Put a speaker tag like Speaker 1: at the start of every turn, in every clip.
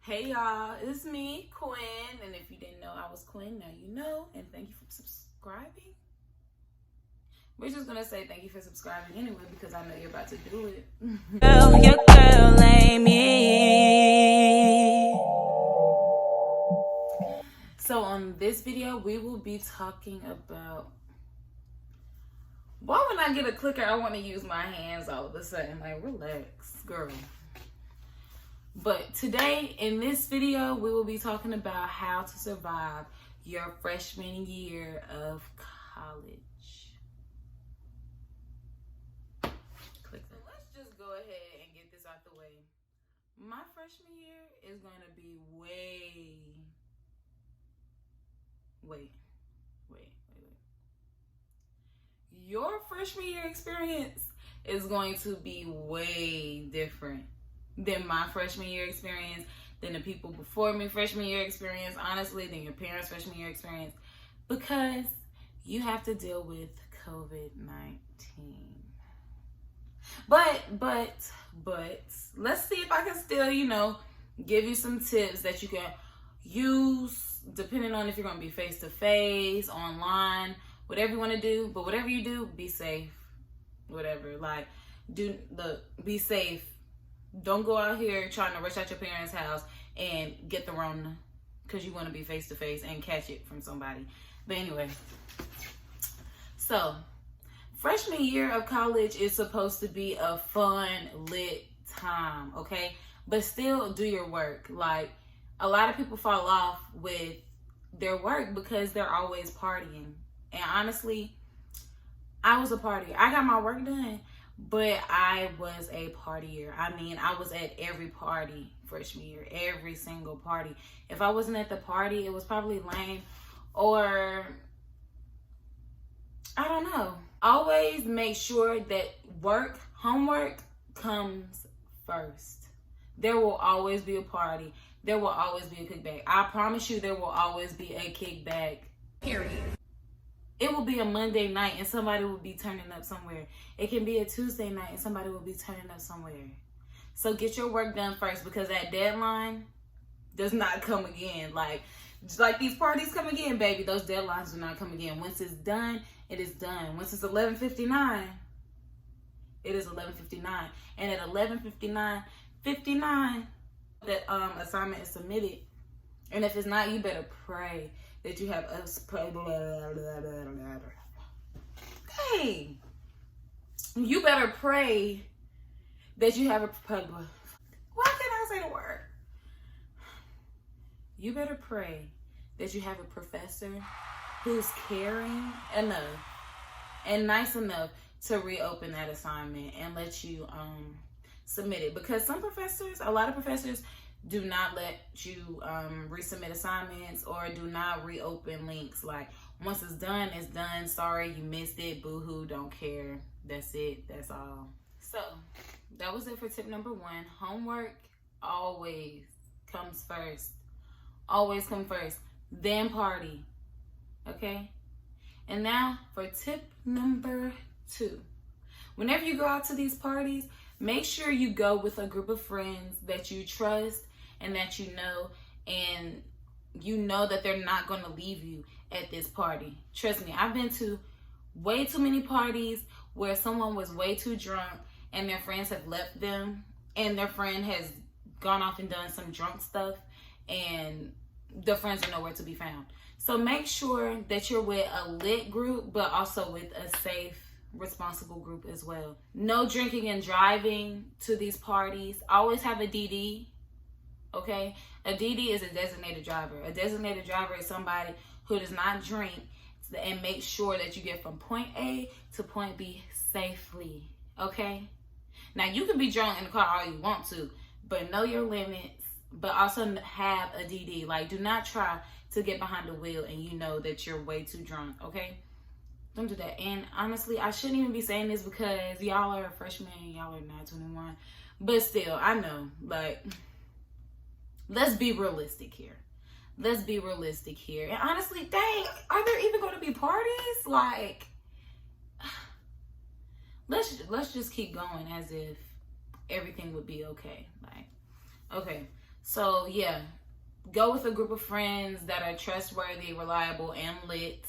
Speaker 1: Hey y'all, it's me, Quinnn, and if you didn't know I was Quinnn, now you know, and thank you for subscribing. We're just gonna say thank you for subscribing anyway because I know you're about to do it.
Speaker 2: Girl, your girl ain't me.
Speaker 1: So on this video, we will be talking about why when I get a clicker, I want to use my hands all of a sudden. Like, relax, girl. But today, in this video, we will be talking about how to survive your freshman year of college. Click that. Let's just go ahead and get this out the way. My freshman year is going to be wait. Your freshman year experience is going to be way different than my freshman year experience, than the people before me freshman year experience, honestly, than your parents' freshman year experience, because you have to deal with COVID-19. But let's see if I can still, give you some tips that you can use depending on if you're going to be face-to-face, online, whatever you want to do. But whatever you do, be safe. Whatever. Be safe. Don't go out here trying to rush out your parents' house and get the Rona because you want to be face-to-face and catch it from somebody. But anyway, so freshman year of college is supposed to be a fun, lit time, okay? But still do your work. Like, a lot of people fall off with their work because they're always partying. And honestly, I was a partier. I got my work done, but I was a partier. I mean, I was at every party freshman year, every single party. If I wasn't at the party, it was probably lame, or I don't know. Always make sure that homework comes first. There will always be a party. There will always be a kickback. I promise you there will always be a kickback, period. It will be a Monday night and somebody will be turning up somewhere. It can be a Tuesday night and somebody will be turning up somewhere. So get your work done first, because that deadline does not come again. Just like these parties come again, baby, those deadlines do not come again. Once it's done, it is done. Once it's 11:59, it is 11:59. And at 11:59, that assignment is submitted. And if it's not, you better pray that you have Hey, you better pray that you have why can't I say the word? You better pray that you have a professor who's caring enough and nice enough to reopen that assignment and let you submit it. Because a lot of professors do not let you resubmit assignments or do not reopen links. Like, once it's done, it's done. Sorry, you missed it. Boo-hoo, don't care. That's it. That's all. So, that was it for tip number 1. Homework always comes first. Always come first. Then party. Okay? And now for tip number 2. Whenever you go out to these parties, make sure you go with a group of friends that you trust and that you know that they're not going to leave you at this party. Trust me, I've been to way too many parties where someone was way too drunk and their friends have left them, and their friend has gone off and done some drunk stuff, and the friends are nowhere to be found. So make sure that you're with a lit group, but also with a safe, responsible group as well. No drinking and driving to these parties. Always have a DD, okay? A DD is a designated driver. A designated driver is somebody who does not drink and make sure that you get from point A to point B safely, okay? Now, you can be drunk in the car all you want to, but know your limits, but also have a DD. Like, do not try to get behind the wheel and you know that you're way too drunk, okay? Don't do that. And honestly, I shouldn't even be saying this because y'all are freshmen, y'all are not 21. But still, I know, let's be realistic here. Let's be realistic here. And honestly, dang, are there even going to be parties? Like, let's just keep going as if everything would be okay. Like, okay. So yeah, go with a group of friends that are trustworthy, reliable, and lit.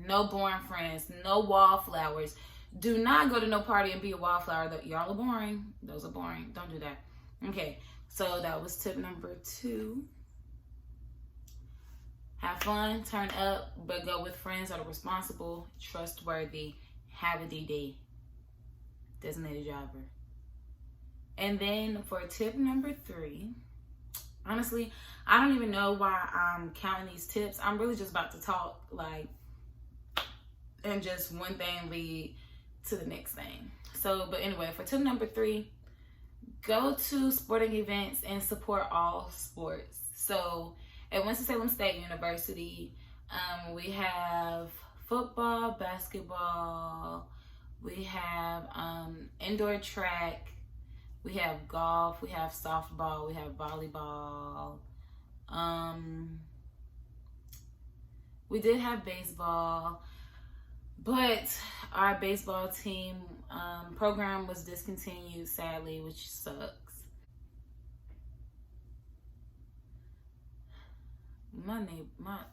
Speaker 1: No boring friends, no wallflowers. Do not go to no party and be a wallflower. Y'all are boring. Those are boring. Don't do that. Okay, so that was tip number 2. Have fun, turn up, but go with friends that are responsible, trustworthy, have a DD, designated driver. And then for tip number 3, honestly, I don't even know why I'm counting these tips. I'm really just about to talk, like, and just one thing lead to the next thing. So, but anyway, for tip number 3, go to sporting events and support all sports. So at Winston-Salem State University, we have football, basketball, we have indoor track, we have golf, we have softball, we have volleyball. We did have baseball, but our baseball team program was discontinued, sadly, which sucks.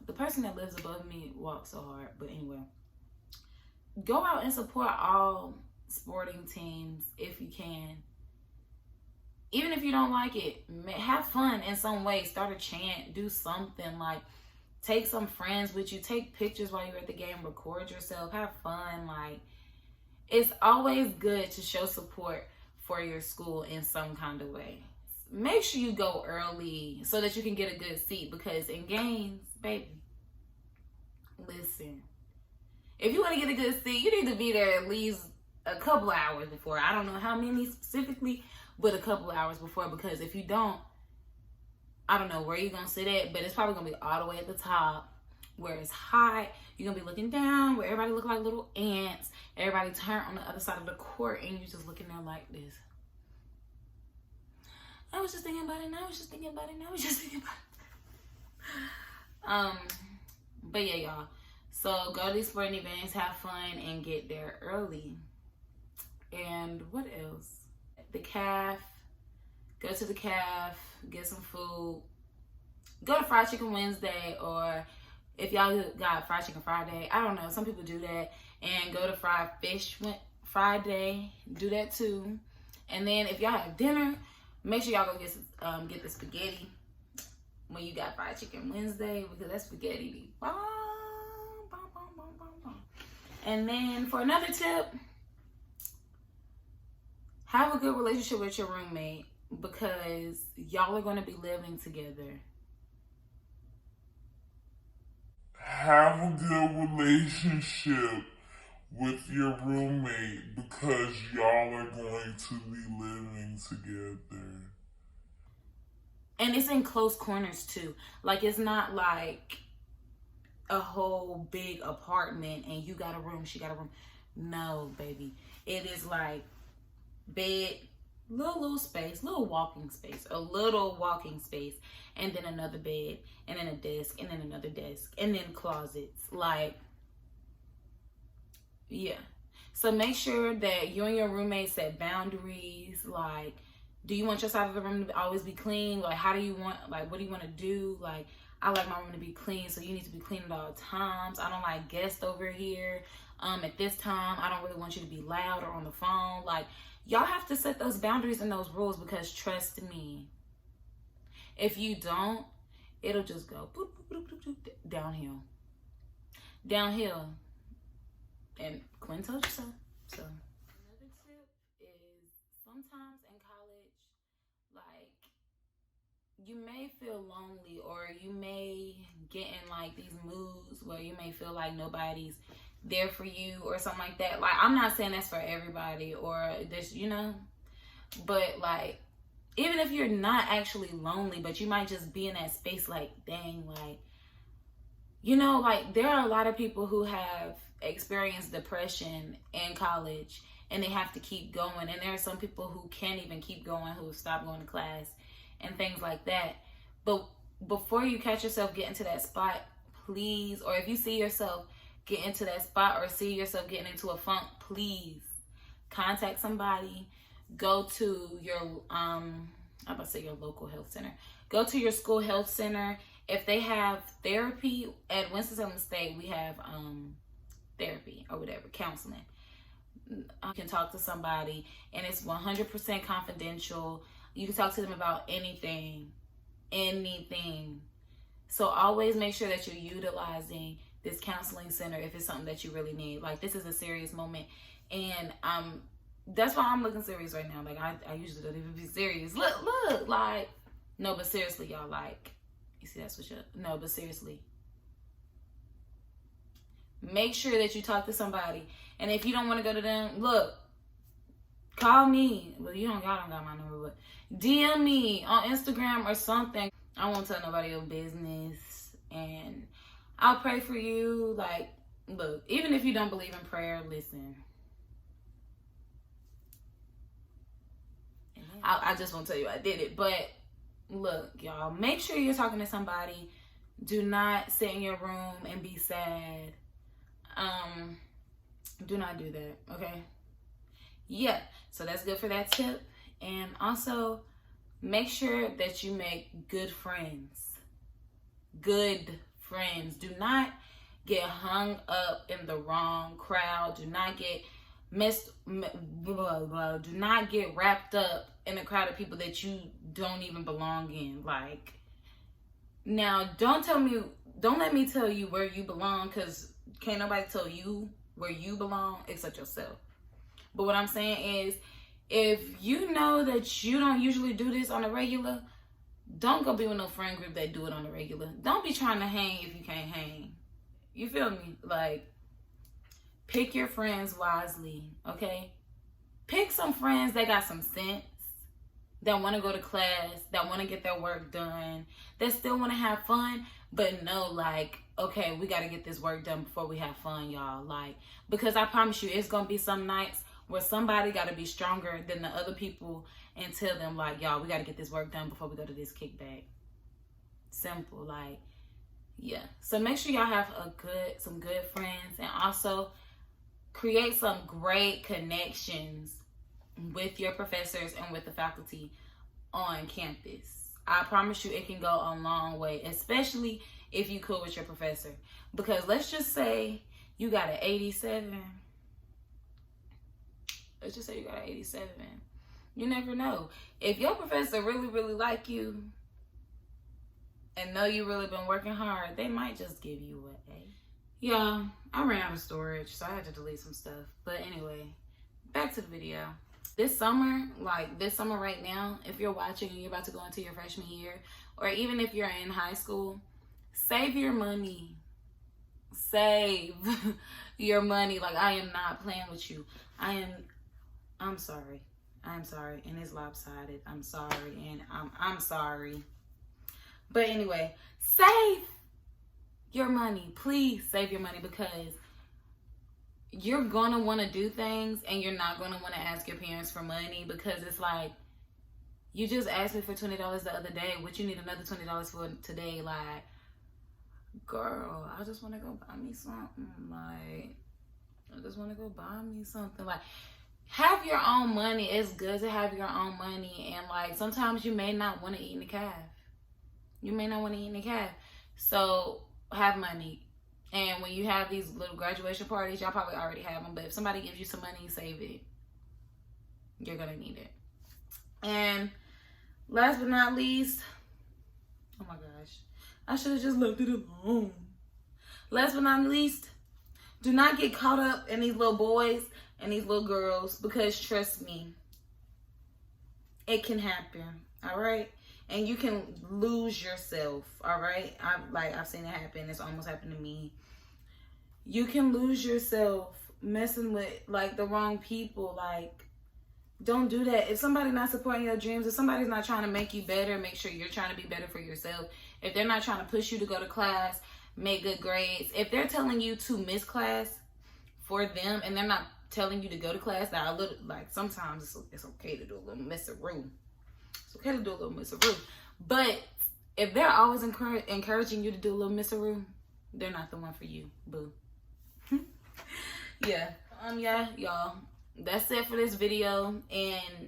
Speaker 1: The person that lives above me walks so hard, but anyway, go out and support all sporting teams if you can. Even if you don't like it, have fun in some way. Start a chant, do something, like take some friends with you, take pictures while you're at the game, record yourself, have fun. Like, it's always good to show support for your school in some kind of way. Make sure you go early so that you can get a good seat, because in games, baby, listen, if you want to get a good seat, you need to be there at least a couple hours before. I don't know how many specifically, but a couple hours before, because if you don't, I don't know where you're going to sit at, but it's probably going to be all the way at the top where it's hot. You're going to be looking down where everybody look like little ants. Everybody turn on the other side of the court and you're just looking there like this. I was just thinking about it, and I was just thinking about it, and I was just thinking about it. But yeah, y'all. So go to these sporting events, have fun, and get there early. And what else? The calf. Go to the calf, get some food. Go to Fried Chicken Wednesday, or if y'all got Fried Chicken Friday, I don't know, some people do that. And go to Fried Fish Friday, do that too. And then if y'all have dinner, make sure y'all go get the spaghetti when you got Fried Chicken Wednesday, because that spaghetti be bomb, bomb, bomb, bomb, bomb, bomb. And then for another tip, have a good relationship with your roommate, because y'all are going to be living together.
Speaker 3: Have a good relationship with your roommate, because y'all are going to be living together.
Speaker 1: And it's in close corners too. Like, it's not like a whole big apartment and you got a room, she got a room. No, baby. It is like bed, little space, little walking space, a little walking space, and then another bed, and then a desk, and then another desk, and then closets. Like, yeah. So make sure that you and your roommate set boundaries. Like, do you want your side of the room to always be clean? Like, how do you want, like, what do you want to do? Like, I like my room to be clean, so you need to be clean at all times. I don't like guests over here. At this time, I don't really want you to be loud or on the phone. Like, y'all have to set those boundaries and those rules, because trust me, if you don't, it'll just go boop, boop, boop, boop, boop, downhill. Downhill. And Quinnn told you so. So another tip is, sometimes in college, like, you may feel lonely, or you may get in like these moods where you may feel like nobody's there for you or something like that. Like, I'm not saying that's for everybody, or this, you know, but like, even if you're not actually lonely, but you might just be in that space like, dang, like, you know, like, there are a lot of people who have experienced depression in college and they have to keep going, and there are some people who can't even keep going, who stop going to class and things like that. But before you catch yourself getting to that spot, please, or if you see yourself get into that spot or see yourself getting into a funk, please contact somebody. Go to your I'm about to say your local health center. Go to your school health center. If they have therapy at Winston-Salem State, we have therapy or whatever, counseling. You can talk to somebody and it's 100% confidential. You can talk to them about anything. So always make sure that you're utilizing this counseling center if it's something that you really need. Like, this is a serious moment, and that's why I'm looking serious right now. Like, I usually don't even be serious. Look, like, no, but seriously, y'all, like, you see, that's what no, but seriously, make sure that you talk to somebody. And if you don't want to go to them, look, call me. Well, y'all don't got my number, but DM me on Instagram or something. I won't tell nobody your business, and I'll pray for you. Like, look, even if you don't believe in prayer, listen. I just won't tell you I did it, but look, y'all, make sure you're talking to somebody. Do not sit in your room and be sad. Do not do that, okay? Yeah, so that's good for that tip. And also, make sure that you make good friends. Good friends. Do not get hung up in the wrong crowd. Do not get do not get wrapped up in a crowd of people that you don't even belong in. Like, now, don't let me tell you where you belong, because can't nobody tell you where you belong except yourself. But what I'm saying is, if you know that you don't usually do this on a regular, don't go be with no friend group that do it on a regular. Don't be trying to hang if you can't hang. You feel me? Like, pick your friends wisely, okay? Pick some friends that got some sense, that want to go to class, that want to get their work done, that still want to have fun, but know, like, okay, we got to get this work done before we have fun, y'all. Like, because I promise you, it's going to be some nights where somebody got to be stronger than the other people and tell them, like, y'all, we got to get this work done before we go to this kickback. Simple, like, yeah. So make sure y'all have some good friends, and also create some great connections with your professors and with the faculty on campus. I promise you, it can go a long way, especially if you cool with your professor. Because let's just say you got an 87. Let's just say you got an 87. You never know. If your professor really, really like you and know you really been working hard, they might just give you an A. Y'all, I ran out of storage, so I had to delete some stuff. But anyway, back to the video. This summer right now, if you're watching and you're about to go into your freshman year, or even if you're in high school, save your money. Save your money. Like, I am not playing with you. I'm sorry. I'm sorry. And it's lopsided. I'm sorry. And I'm sorry. But anyway, save your money. Please save your money, because you're going to want to do things and you're not going to want to ask your parents for money, because it's like, you just asked me for $20 the other day. What you need another $20 for today? Like, girl, I just want to go buy me something. Like, I just want to go buy me something. Like, have your own money. It's good to have your own money. And like, sometimes you may not want to eat in the calf. You may not want to eat in the calf. So have money. And when you have these little graduation parties, y'all probably already have them, but if somebody gives you some money, save it. You're going to need it. And last but not least, oh my gosh, I should have just left it alone. Last but not least, do not get caught up in these little boys and these little girls, because trust me, it can happen, all right? And you can lose yourself, all right? I've seen it happen. It's almost happened to me. You can lose yourself messing with, like, the wrong people. Like, don't do that. If somebody's not supporting your dreams, if somebody's not trying to make you better, make sure you're trying to be better for yourself. If they're not trying to push you to go to class, make good grades. If they're telling you to miss class for them and they're not telling you to go to class, now, sometimes it's okay to do a little mess-a-roo. It's okay to do a little mess-a-roo. But if they're always encouraging you to do a little mess-a-roo, they're not the one for you, boo. Yeah, y'all. That's it for this video. And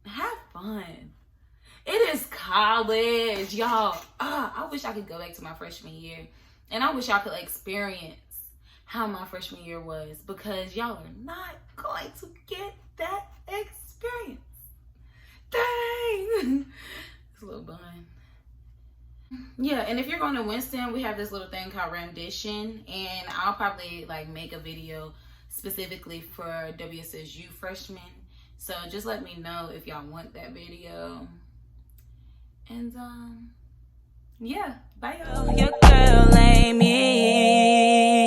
Speaker 1: have fun. It is college, y'all. I wish I could go back to my freshman year. And I wish y'all could experience how my freshman year was, because y'all are not going to get that experience. Dang. It's a little bun. Yeah, and if you're going to Winston, we have this little thing called rendition, and I'll probably like make a video specifically for WSSU freshmen. So just let me know if y'all want that video. And yeah, bye y'all.
Speaker 2: Your girl ain't me.